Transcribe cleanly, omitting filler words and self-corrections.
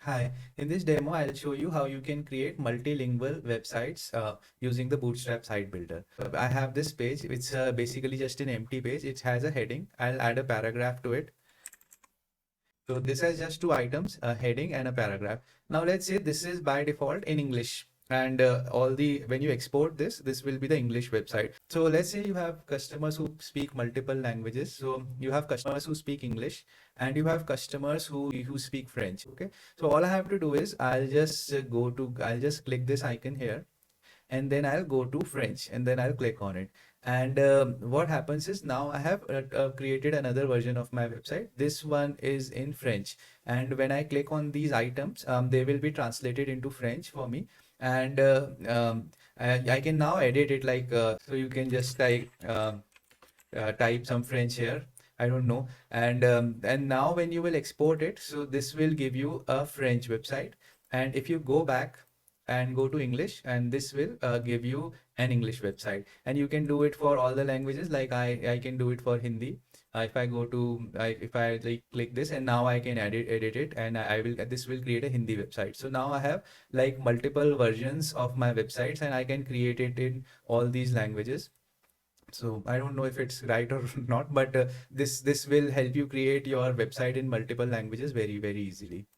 Hi, in this demo, I'll show you how you can create multilingual websites using the Bootstrap site builder. I have this page. It's basically just an empty page. It has a heading. I'll add a paragraph to it. So this has just two items, a heading and a paragraph. Now let's say this is by default in English. And when you export this, this will be the English website. So let's say you have customers who speak multiple languages. So you have customers who speak English and you have customers who speak French. Okay. So all I have to do is I'll just click this icon here and then I'll go to French and then I'll click on it. And what happens is now I have created another version of my website. This one is in French. And when I click on these items, they will be translated into French for me. And I can now edit it so you can just type some French here. I don't know. And now when you will export it, so this will give you a French website. And if you go back and go to English, and this will give you an English website. And you can do it for all the languages. Like I can do it for Hindi. If I go to if I like click this, and now I can edit it, and I will this will create a Hindi website. So now I have like multiple versions of my websites, and I can create it in all these languages. So I don't know if it's right or not, but this will help you create your website in multiple languages very, very easily.